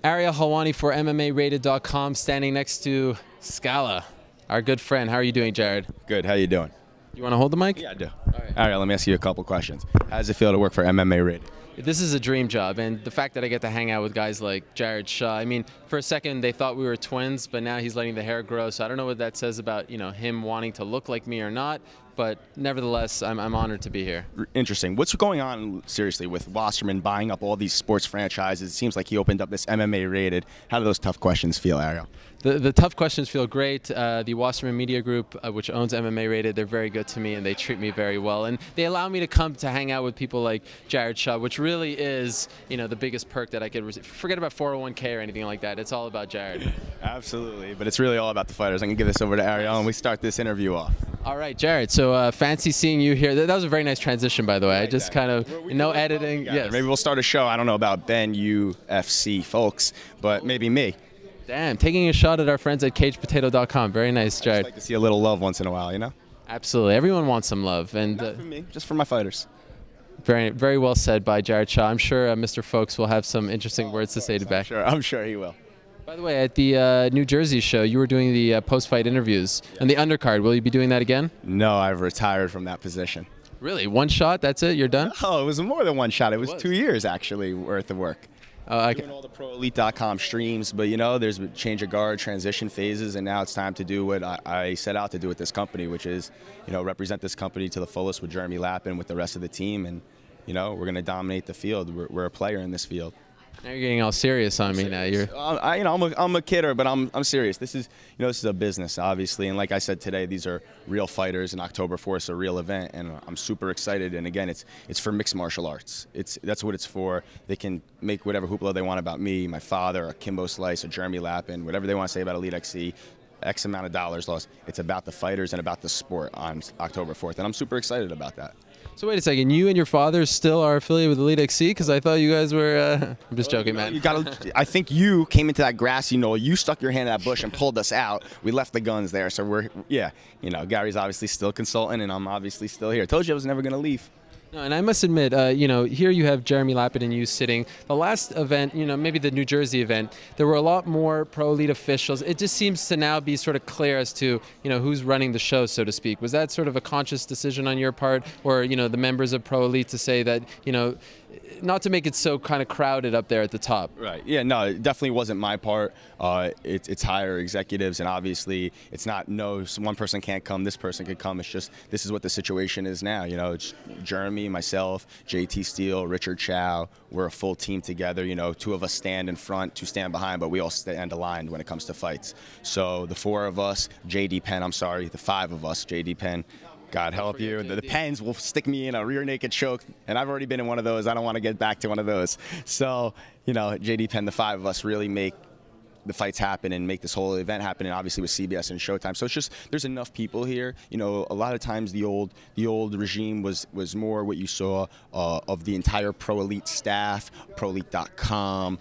Ariel Helwani for MMArated.com, standing next to Scala, our good friend. How are you doing, Jared? Good. How you doing? You want to hold the mic? Yeah, I do. All right, let me ask you a couple questions. How does it feel to work for MMA Rated? This is a dream job, and the fact that I get to hang out with guys like Jared Shaw. I mean, for a second they thought we were twins, but now he's letting the hair grow. So I don't know what that says about him wanting to look like me or not. But nevertheless, I'm honored to be here. Interesting. What's going on, seriously, with Wasserman buying up all these sports franchises? It seems like he opened up this MMA Rated. How do those tough questions feel, Ariel? The tough questions feel great. The Wasserman Media Group, which owns MMA Rated, they're very good to me and they treat me very well. And they allow me to come to hang out with people like Jared Shaw, which really is, the biggest perk that I could receive. Forget about 401k or anything like that. It's all about Jared. Absolutely, but it's really all about the fighters. I'm going to give this over to Ariel and we start this interview off. All right, Jared. So fancy seeing you here. That was a very nice transition, by the way. I just kind of, no editing. Yes. Maybe we'll start a show. I don't know about Ben, UFC folks, but maybe me. Damn, taking a shot at our friends at CagePotato.com. Very nice, Jared. I just like to see a little love once in a while, Absolutely. Everyone wants some love. And not for me, just for my fighters. Very, very well said by Jared Shaw. I'm sure Mr. Folks will have some interesting words to say to back. I'm sure he will. By the way, at the New Jersey show, you were doing the post-fight interviews and the undercard. Will you be doing that again? No, I've retired from that position. Really? One shot? That's it? You're done? Oh, it was more than one shot. It was 2 years, actually, worth of work. Doing all the ProElite.com streams, but there's a change of guard, transition phases, and now it's time to do what I set out to do with this company, which is, represent this company to the fullest with Jeremy Lappin, with the rest of the team, and we're going to dominate the field. We're a player in this field. Now you're getting all serious on me. Now you're. I'm a kidder, but I'm serious. This is a business, obviously, and like I said today, these are real fighters, and October 4th is a real event, and I'm super excited. And again, it's for mixed martial arts. That's what it's for. They can make whatever hoopla they want about me, my father, a Kimbo Slice, or Jeremy Lappin, whatever they want to say about ElieXC. X amount of dollars lost. It's about the fighters and about the sport on October 4th, and I'm super excited about that. So wait a second, you and your father still are affiliated with ElieXC? Because I thought you guys were. I'm just joking, man. I think you came into that grassy knoll. You stuck your hand in that bush and pulled us out. We left the guns there, so Gary's obviously still consulting, and I'm obviously still here. I told you I was never going to leave. No, and I must admit, here you have Jeremy Lappin and you sitting. The last event, maybe the New Jersey event, there were a lot more Pro Elite officials. It just seems to now be sort of clear as to, who's running the show, so to speak. Was that sort of a conscious decision on your part, or, the members of Pro Elite to say that, not to make it so kind of crowded up there at the top? Right. Yeah, no, it definitely wasn't my part. It's higher executives, and obviously it's not, one person can't come, this person could come. It's just, this is what the situation is now. It's Jeremy, myself, JT Steele, Richard Chow. We're a full team together. 2 of us stand in front, 2 stand behind, but we all stand aligned when it comes to fights. So the 4 of us, JD Penn, the 5 of us, JD Penn, God help you. The Pens will stick me in a rear naked choke, and I've already been in one of those. I don't want to get back to one of those. So, JD Penn, the 5 of us really make the fights happen and make this whole event happen, and obviously with CBS and Showtime. So it's just, there's enough people here. A lot of times the old regime was more what you saw of the entire Pro Elite staff, ProElite.com,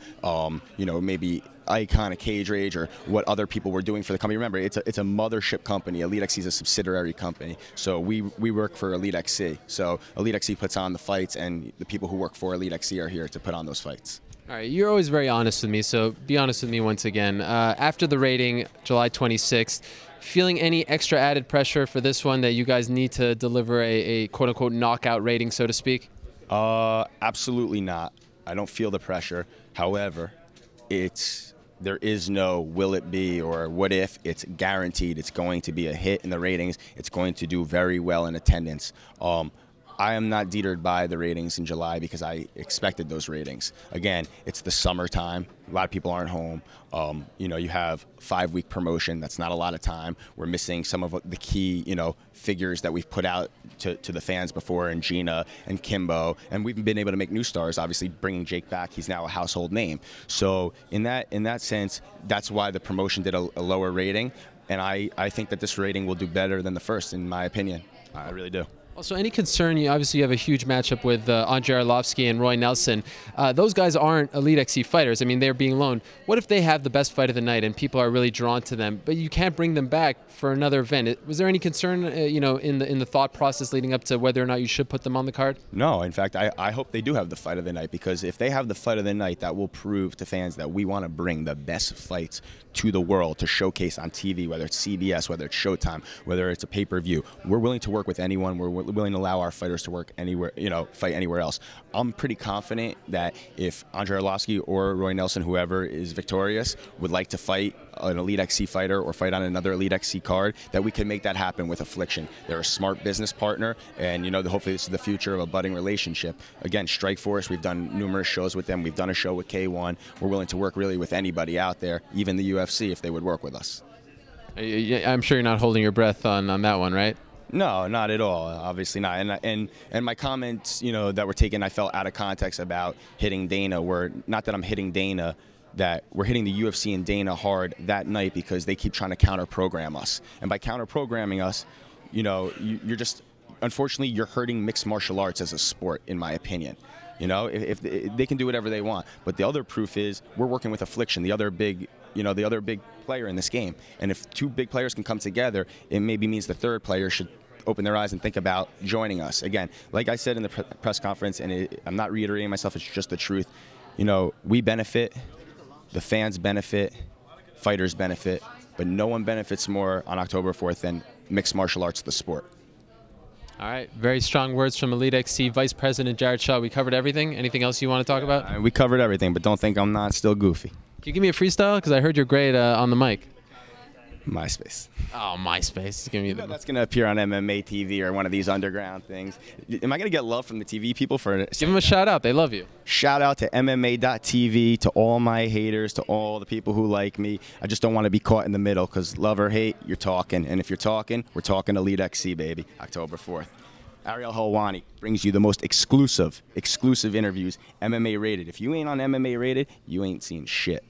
maybe Icon, a Cage Rage, or what other people were doing for the company. Remember, it's a mothership company. ElieXC is a subsidiary company. So we work for ElieXC. So ElieXC puts on the fights, and the people who work for ElieXC are here to put on those fights. All right, you're always very honest with me, so be honest with me once again. After the rating, July 26th, feeling any extra added pressure for this one that you guys need to deliver a quote-unquote knockout rating, so to speak? Absolutely not. I don't feel the pressure. However, there is no will it be or what if. It's guaranteed it's going to be a hit in the ratings. It's going to do very well in attendance. I am not deterred by the ratings in July because I expected those ratings. Again, it's the summertime. A lot of people aren't home. You have 5-week promotion. That's not a lot of time. We're missing some of the key, figures that we've put out to the fans before, and Gina and Kimbo. And we've been able to make new stars, obviously bringing Jake back. He's now a household name. So in that sense, that's why the promotion did a lower rating. And I think that this rating will do better than the first, in my opinion. I really do. Also, any concern? Obviously, you have a huge matchup with Andrei Arlovsky and Roy Nelson. Those guys aren't ElieXC fighters. I mean, they're being loaned. What if they have the best fight of the night and people are really drawn to them, but you can't bring them back for another event? Was there any concern, in the thought process leading up to whether or not you should put them on the card? No, in fact, I hope they do have the fight of the night, because if they have the fight of the night, that will prove to fans that we want to bring the best fights to the world to showcase on TV, whether it's CBS, whether it's Showtime, whether it's a pay-per-view. We're willing to work with anyone. We're willing to allow our fighters to work anywhere, fight anywhere else. I'm pretty confident that if Andrei Arlovsky or Roy Nelson, whoever is victorious, would like to fight an ElieXC fighter or fight on another ElieXC card, that we can make that happen with Affliction. They're a smart business partner, and hopefully this is the future of a budding relationship. Again, Strikeforce, we've done numerous shows with them. We've done a show with K1. We're willing to work really with anybody out there, even the UFC, if they would work with us. I'm sure you're not holding your breath on that one, right? No, not at all. Obviously not. And my comments, that were taken, I felt out of context about hitting Dana, were not that I'm hitting Dana, that we're hitting the UFC and Dana hard that night because they keep trying to counter-program us. And by counter-programming us, you're just, unfortunately, you're hurting mixed martial arts as a sport, in my opinion. If they can do whatever they want, but the other proof is we're working with Affliction, the other big player in this game. And if two big players can come together, it maybe means the third player should open their eyes and think about joining us. Again, like I said in the press conference, and I'm not reiterating myself, it's just the truth. We benefit, the fans benefit, fighters benefit, but no one benefits more on October 4th than mixed martial arts, the sport. All right, very strong words from ElieXC Vice President Jared Shaw. We covered everything. Anything else you want to talk about? We covered everything, but don't think I'm not still goofy. Can you give me a freestyle? Because I heard you're great on the mic. MySpace. Oh, MySpace. Give me that's going to appear on MMA TV or one of these underground things. Am I going to get love from the TV people for it? Give them a shout out. They love you. Shout out to MMA.TV, to all my haters, to all the people who like me. I just don't want to be caught in the middle, because love or hate, you're talking. And if you're talking, we're talking ElieXC, baby, October 4th. Ariel Helwani brings you the most exclusive interviews, MMA rated. If you ain't on MMA rated, you ain't seen shit.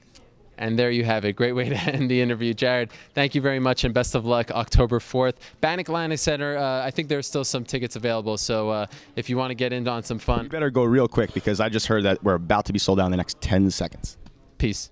And there you have it. Great way to end the interview. Jared, thank you very much, and best of luck October 4th. Bannock Atlantic Center, I think there's still some tickets available, so if you want to get in on some fun. You better go real quick, because I just heard that we're about to be sold out in the next 10 seconds. Peace.